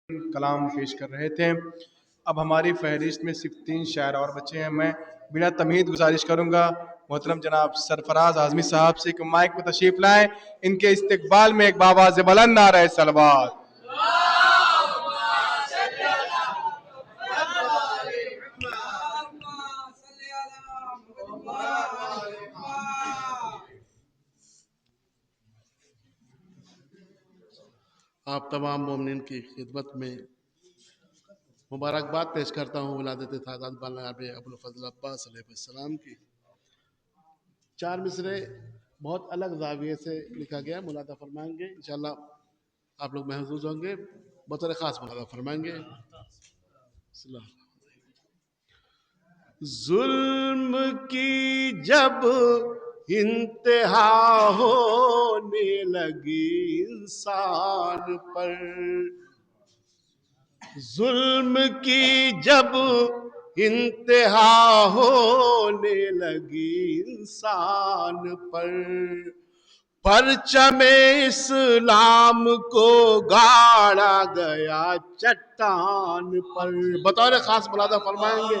کلام پیش کر رہے تھے. اب ہماری فہرست میں صرف 3 شاعر اور بچے ہیں. میں بنا تمہید گزارش کروں گا محترم جناب سرفراز اعظمی صاحب سے کہ مائک پہ تشریف لائیں. ان کے استقبال میں ایک بآواز بلند نعرہ صلوات. آپ تمام مومنین کی خدمت میں مبارکباد پیش کرتا ہوں ولادت سعادت جناب ابوالفضل عباس علیہ السلام کی. 4 مصرے بہت الگ زاویے سے لکھا گیا، ملاحظہ فرمائیں گے. انشاءاللہ آپ لوگ محظوظ ہوں گے، بطور خاص ملاحظہ فرمائیں گے. ظلم کی جب انتہا ہونے لگی انسان پر، ظلم کی جب انتہا ہونے لگی انسان پر، پرچم اسلام کو گاڑا گیا چٹان پر. بطور خاص ملاحظہ فرمائیں گے،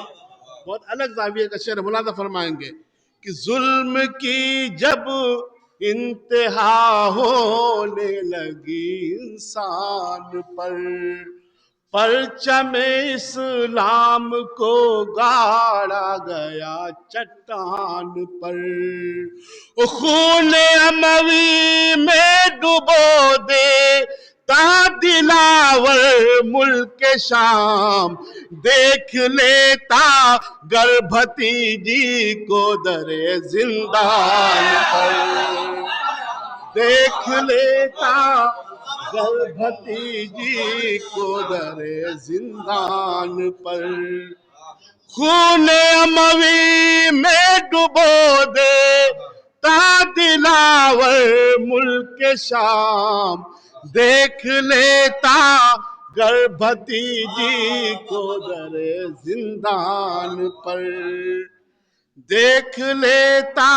بہت الگ زاویے کا شعر ملاحظہ فرمائیں گے کہ ظلم کی جب انتہا ہونے لگی انسان پر، پرچم اسلام کو گاڑا گیا چٹان پر. خون اموی میں ڈبو دے تا دلاور ملک شام، دیکھ لیتا گر بھتیجی کو در زندان پر، دیکھ لیتا گر بھتیجی کو در زندان پر. خون اموی میں ڈبو دے تا دلاور ملک شام، دیکھ لیتا گر بھتیجی کو در زندان پر، دیکھ لیتا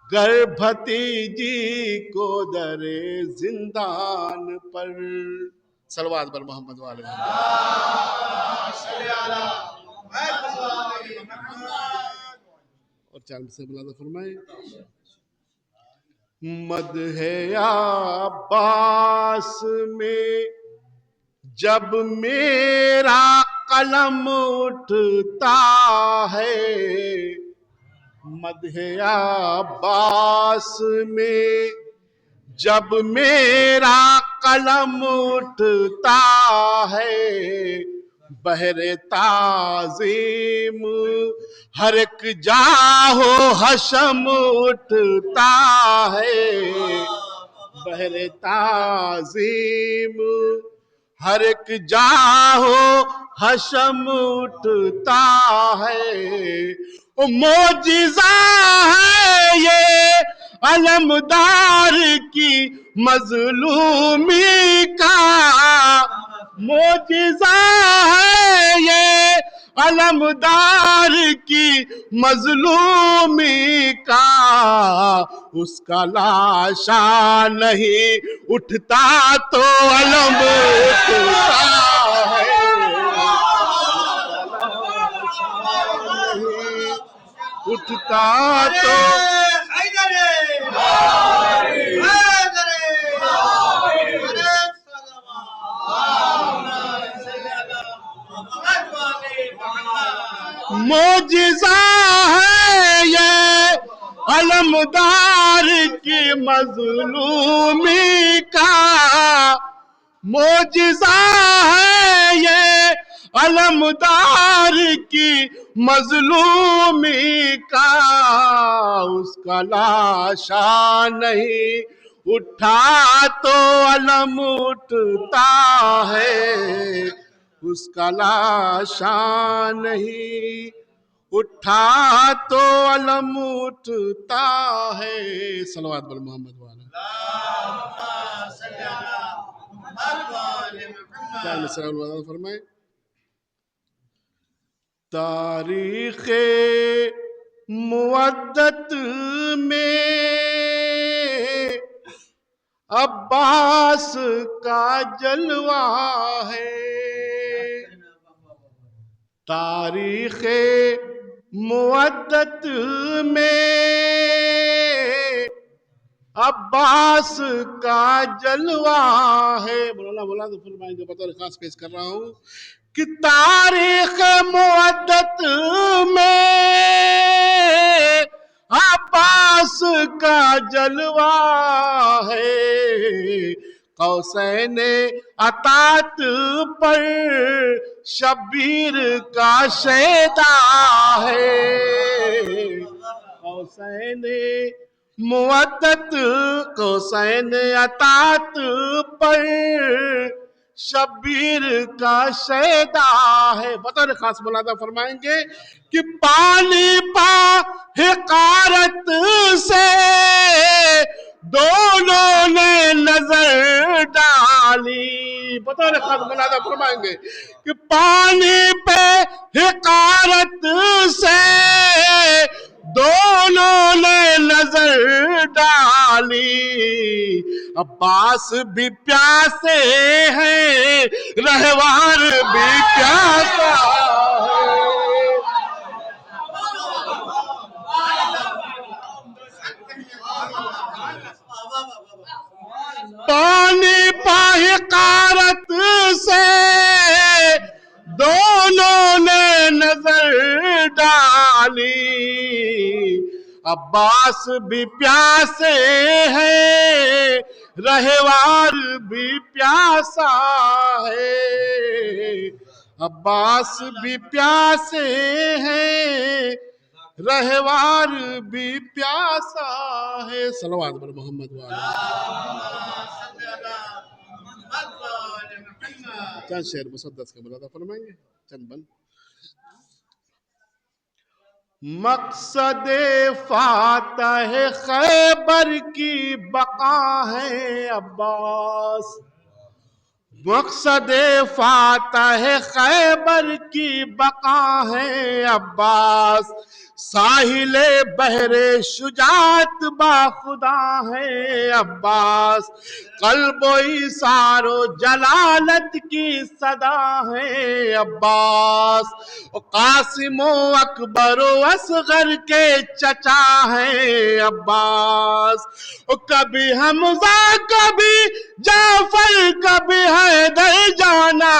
گر بھتیجی کو در زندان پر. صلوات بر محمد والے اور 4 سے ملاحظہ فرمائیں. مدح عباس میں جب میرا قلم اٹھتا ہے، مدح عباس میں جب میرا قلم اٹھتا ہے، بحر تعظیم ہر ایک جاہ و حشم اٹھتا ہے، بحر تعظیم ہر ایک جاہ و حشم اٹھتا ہے. معجزہ ہے یہ علمدار کی مظلومی کا، معجزہ ہے یہ علمدار کی مظلومی کا، اس کا لاشا نہیں اٹھتا تو علم اٹھتا ہے، اٹھتا تو معجزہ ہے یہ علمدار کی مظلومی کا، معجزہ ہے یہ علمدار کی مظلومی کا، اس کا لاشا نہیں اٹھا تو علم اٹھتا ہے، اس کا لاشا نہیں اٹھا تو علم اٹھتا ہے. صلوات بر محمد والا. فرمائے. تاریخ مودت میں عباس کا جلوہ ہے، تاریخ مودت میں عباس کا جلوہ ہے. مولانا فرمائیں گے بطور خاص پیش کر رہا ہوں کہ تاریخ مودت میں عباس کا جلوہ ہے. قوسین اطاعت پر شبیر کا شیدا ہے. قوسین مودت قوسین اطاعت پر شبیر کا شیدا ہے. بطور خاص ملاحظہ فرمائیں گے کہ پانی پا حقارت سے دونوں نے نظر ڈالی. بطور خاص ملاحظہ فرمائیں گے کہ پانی پہ حقارت سے دونوں نے نظر ڈالی. عباس بھی پیاسے ہیں رہوار بھی پیاسا ہے. پانی پا حقارت سے دونوں نے نظر ڈالی. عباس بھی پیاسے ہیں رہوار بھی پیاسا ہے. عباس بھی پیاسے ہیں رہوار بھی پیاسا ہے. صلوات بر محمد والا. چند شعر مسدس کا ملاحظہ فرمائیں گے چند بند. مقصد فاتح خیبر کی بقا ہے عباس. مقصد فاتح خیبر کی بقا ہے عباس. ساحل بحر شجاعت با خدا ہے عباس. قلب و ایثار و جلالت کی صدا ہے عباس. قاسم و اکبر و اصغر کے چچا ہے عباس. کبھی حمزہ کبھی جعفر کبھی حیدر جانا.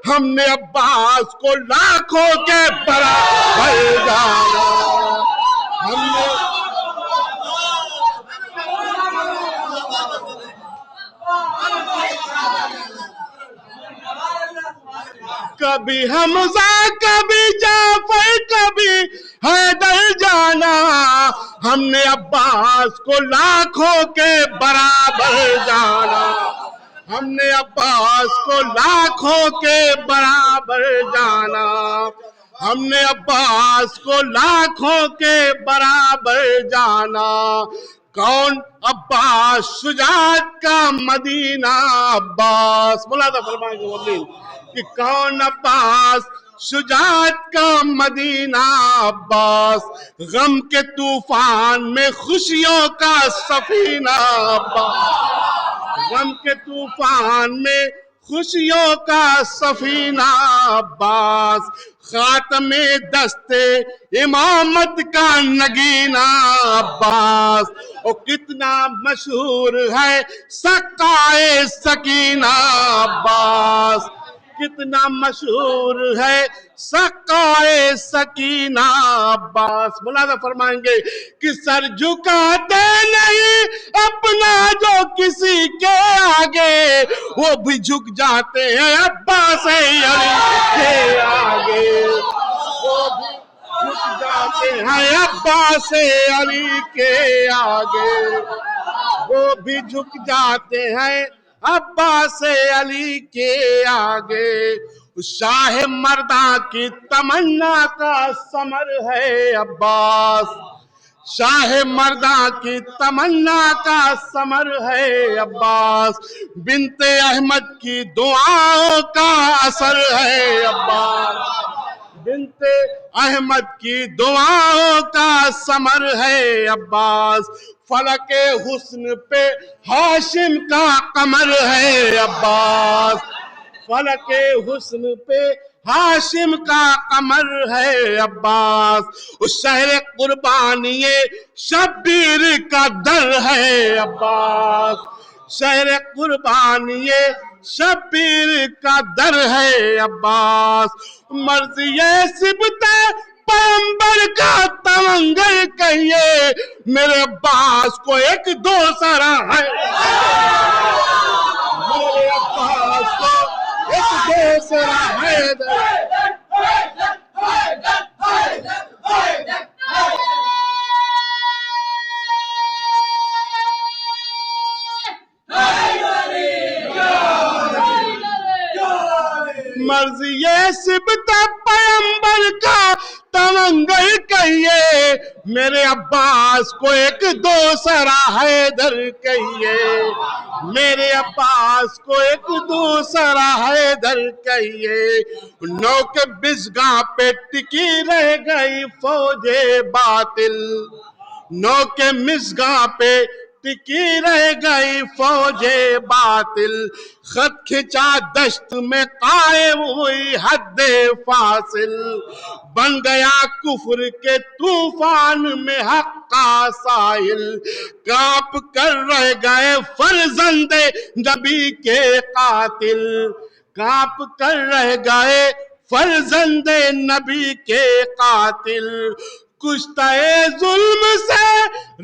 ہم نے عباس کو لاکھوں کے برابر جانا. ہم نے کبھی حمزہ کبھی جعفر کبھی حیدر جانا. ہم نے عباس کو لاکھوں کے برابر جانا. ہم نے عباس کو لاکھوں کے برابر جانا. ہم نے عباس کو لاکھوں کے برابر جانا. کون عباس شجاعت کا مدینہ عباس. ملاحظہ فرمائیں گے کہ کون عباس شجاعت کا مدینہ عباس. غم کے طوفان میں خوشیوں کا سفینہ عباس. غم کے طوفان میں خوشیوں کا سفینہ عباس. خاتم دست امامت کا نگینہ عباس. او کتنا مشہور ہے سقائے سکینہ عباس. کتنا مشہور ہے سقائے سکینہ عباس. ملاحظہ فرمائیں گے کہ سر جھکاتے نہیں اپنا جو کسی کے آگے. وہ بھی جھک جاتے ہیں عباس علی کے آگے. وہ بھی جھک جاتے ہیں عباس علی کے آگے. وہ بھی جھک جاتے ہیں عباس علی کے آگے. شاہ مرداں کی تمنا کا ثمر ہے عباس. شاہ مرداں کی تمنا کا ثمر ہے عباس. بنت احمد کی دعاؤں کا اثر ہے عباس. بنت احمد کی دعاؤں کا ثمر ہے عباس. فلک حسن پہ ہاشم کا قمر ہے عباس. فلک حسن پہ ہاشم کا قمر ہے عباس، اس شہر قربانی شبیر کا در ہے عباس، شہر قربانی شبیر کا در ہے عباس، مرضی سبت پیغمبر کا تمنگر کہیے، میرے عباس کو ایک دوسرا ہے، میرے عباس کو ایک دوسرا ہے۔ مرضی سبت پیغمبر کا تمنگر کہیے، میرے عباس کو ایک دوسرا حیدر کہیے، میرے عباس کو ایک دوسرا حیدر کہیے، نو کے بزگاں پہ ٹکی رہ گئی فوج باطل، نو کے مزگاں پہ ٹکی رہ گئی فوج باطل، خط کھچا دشت میں قائم ہوئی حد فاصل، بن گیا کفر کے طوفان میں حق کا ساحل، کانپ کر رہ گئے فرزند نبی کے قاتل، کانپ کر رہ گئے فرزند نبی کے قاتل، کشتہ ظلم سے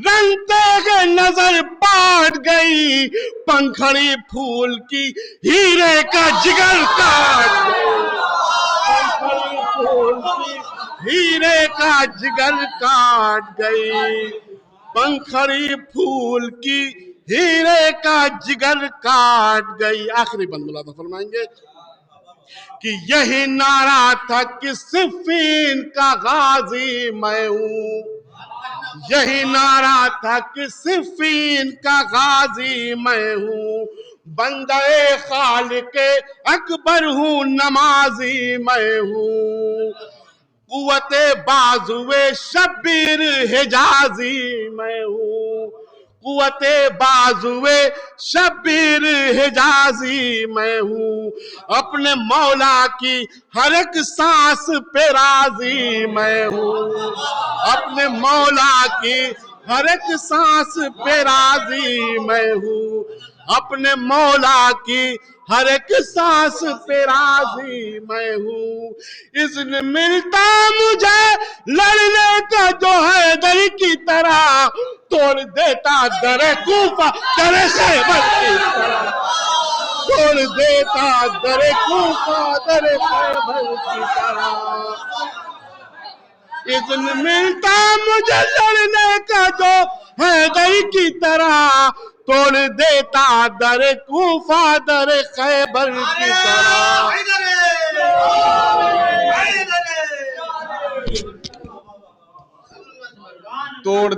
رنگتے گئے نظر پاٹ گئی، پنکھڑی پھول کی ہیرے کا جگر کاٹ گئی، پنکھڑی پھول کی ہیرے کا جگر کاٹ گئی، پنکھڑی پھول کی ہیرے کا جگر کاٹ گئی۔ آخری بند ملاحظہ فرمائیں گے کہ یہی نعرہ تھا کہ صفین کا غازی میں ہوں، یہی نعرہ تھا کہ صفین کا غازی میں ہوں، بندہ خالق اکبر ہوں، نمازی میں ہوں، قوت بازوے شبیر حجازی میں ہوں، قوت بازوے شبیر حجازی میں ہوں، اپنے مولا کی ہر ایک سانس پہ راضی میں ہوں، اپنے مولا کی ہر ایک سانس پہ راضی میں ہوں، اپنے مولا کی ہر ایک سانس پہ راضی میں ہوں، اذن ملتا مجھے لڑنے کا جو ہے در کی طرح، توڑ دیتا در کوفہ در خیبر کی طرح، توڑ دیتا در کوفہ در خیبر کی طرح، اذن ملتا مجھے لڑنے کا جو حیدر کی طرح، توڑ دیتا در کوفہ در خیبر کی طرح۔ توڑ